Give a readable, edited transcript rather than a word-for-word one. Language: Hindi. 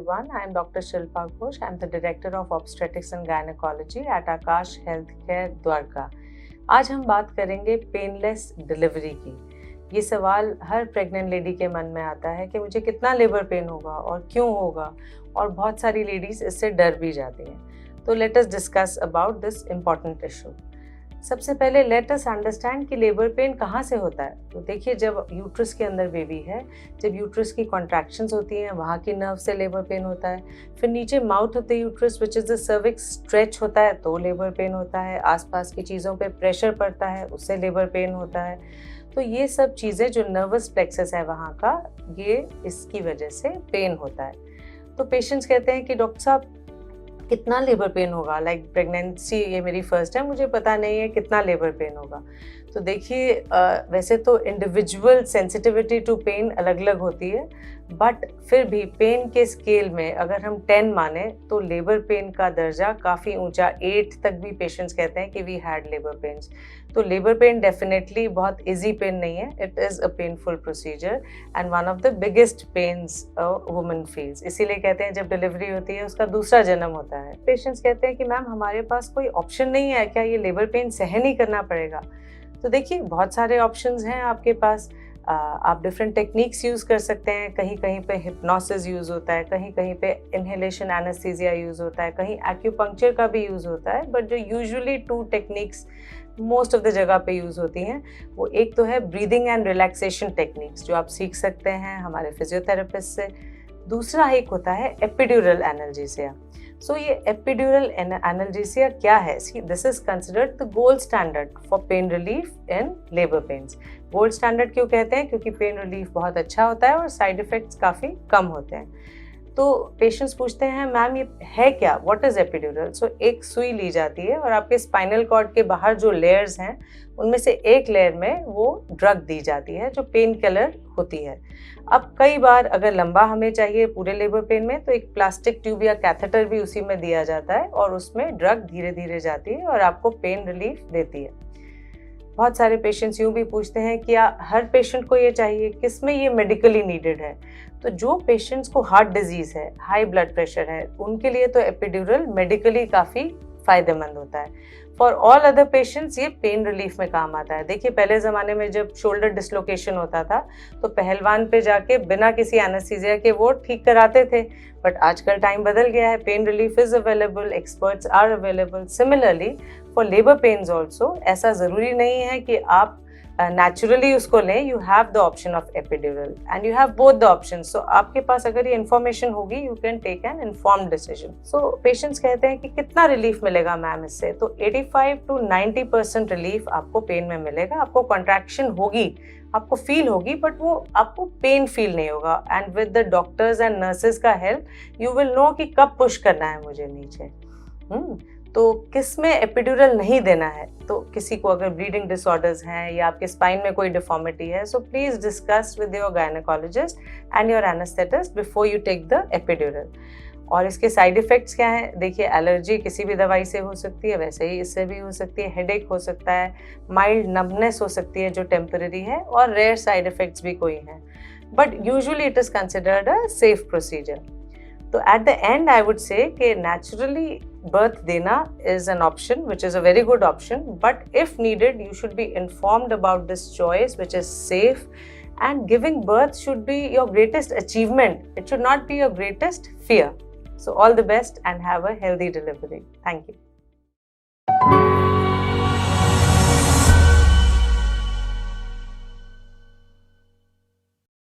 everyone. I am Dr. Shilpa Ghosh. I am the Director of Obstetrics and Gynecology at Akash Healthcare, Dwarka. आज हम बात करेंगे पेनलेस डिलीवरी की। ये सवाल हर प्रेग्नेंट लेडी के मन में आता है कि मुझे कितना लेबर पेन होगा और क्यों होगा, और बहुत सारी लेडीज इससे डर भी जाती हैं। तो let us discuss about this important issue. सबसे पहले लेट अस अंडरस्टैंड कि लेबर पेन कहाँ से होता है। तो देखिए, जब यूट्रस के अंदर बेबी है, जब यूट्रस की कॉन्ट्रैक्शंस होती हैं, वहाँ की नर्व से लेबर पेन होता है। फिर नीचे mouth of the uterus which is the cervix stretch होता है तो लेबर पेन होता है। आसपास की चीज़ों पे प्रेशर पड़ता है, उससे लेबर पेन होता है। तो ये सब चीज़ें जो नर्वस प्लेक्सस है वहाँ का, ये इसकी वजह से पेन होता है। तो पेशेंट्स कहते हैं कि डॉक्टर साहब कितना लेबर पेन होगा, लाइक प्रेगनेंसी ये मेरी फर्स्ट है, मुझे पता नहीं है कितना लेबर पेन होगा। तो देखिए, वैसे तो इंडिविजुअल सेंसिटिविटी टू पेन अलग अलग होती है, बट फिर भी पेन के स्केल में अगर हम 10 माने तो लेबर पेन का दर्जा काफ़ी ऊंचा, 8 तक भी पेशेंट्स कहते हैं कि वी हैड लेबर पेन्स। तो लेबर पेन डेफिनेटली बहुत इजी पेन नहीं है, it is a painful procedure and one of the biggest pens a woman feels. इसीलिए कहते हैं जब डिलीवरी होती है उसका दूसरा जन्म होता है। पेशेंट्स कहते हैं कि मैम हमारे पास कोई ऑप्शन नहीं है क्या, ये लेबर पेन सहन ही करना पड़ेगा। तो देखिए, बहुत सारे ऑप्शंस हैं आपके पास। आप डिफरेंट टेक्निक्स यूज़ कर सकते हैं। कहीं कहीं पे हिप्नोसिस यूज़ होता है, कहीं कहीं पे इनहेलेशन एनेस्थीसिया यूज़ होता है, कहीं एक्यूपंक्चर का भी यूज़ होता है। बट जो usually 2 techniques most of the जगह पे यूज़ होती हैं, वो एक तो है ब्रीदिंग एंड रिलैक्सेशन टेक्निक्स जो आप सीख सकते हैं हमारे फिजियोथेरेपिस्ट से। दूसरा एक होता है एपिड्यूरल एनाल्जेसिया। सो ये एपिड्यूरल एनाल्जेसिया क्या है? This is considered the gold standard for pain relief in labour pains. Gold standard क्यों कहते हैं? क्योंकि पेन रिलीफ बहुत अच्छा होता है और साइड इफेक्ट्स काफ़ी कम होते हैं। तो पेशेंट्स पूछते हैं मैम ये है क्या, व्हाट इज़ एपिड्यूरल? सो एक सुई ली जाती है और आपके स्पाइनल कॉर्ड के बाहर जो लेयर्स हैं उनमें से एक लेयर में वो ड्रग दी जाती है जो पेन किलर होती है। अब कई बार अगर लंबा हमें चाहिए पूरे लेबर पेन में, तो एक प्लास्टिक ट्यूब या कैथेटर भी उसी में दिया जाता है और उसमें ड्रग धीरे धीरे जाती है और आपको पेन रिलीफ देती है। बहुत सारे पेशेंट्स यूँ भी पूछते हैं कि हर पेशेंट को ये चाहिए, किसमें ये मेडिकली नीडेड है? तो जो पेशेंट्स को हार्ट डिजीज़ है, हाई ब्लड प्रेशर है, उनके लिए तो एपिड्यूरल मेडिकली काफ़ी फ़ायदेमंद होता है। फॉर ऑल अदर पेशेंट्स ये पेन रिलीफ में काम आता है। देखिए, पहले ज़माने में जब शोल्डर डिसलोकेशन होता था तो पहलवान पे जाके बिना किसी एनेस्थीसिया के वो ठीक कराते थे, बट आजकल टाइम बदल गया है। Pain relief is available, experts are available. Similarly for labour pains also ऐसा ज़रूरी नहीं है कि आप नेचुरली उसको लें। You have the option of epidural and you have both the option. So आपके पास अगर ये इन्फॉर्मेशन होगी, you can take an informed decision. So patients कहते हैं कि कितना रिलीफ मिलेगा मैम इससे? तो 85 to 90% रिलीफ आपको पेन में मिलेगा। आपको कॉन्ट्रैक्शन होगी, आपको फील होगी, बट वो आपको पेन फील नहीं होगा। And with the doctors and nurses का हेल्प यू विल नो कि कब पुश करना है मुझे नीचे। तो किस में एपिड्यूरल नहीं देना है? तो किसी को अगर ब्लीडिंग डिसऑर्डर्स हैं या आपके स्पाइन में कोई डिफॉर्मिटी है, so please discuss with your gynaecologist and your anaesthetist before you take the epidural. और इसके साइड इफ़ेक्ट्स क्या हैं? देखिए, एलर्जी किसी भी दवाई से हो सकती है, वैसे ही इससे भी हो सकती है। हेडेक हो सकता है, माइल्ड नमनेस हो सकती है जो टेम्पररी है, और रेयर साइड इफ़ेक्ट्स भी कोई हैं, but usually it is considered a safe procedure. तो at the end I would say कि naturally birth dena is an option which is a very good option, but if needed you should be informed about this choice which is safe, and giving birth should be your greatest achievement. It should not be your greatest fear. So all the best and have a healthy delivery. Thank you.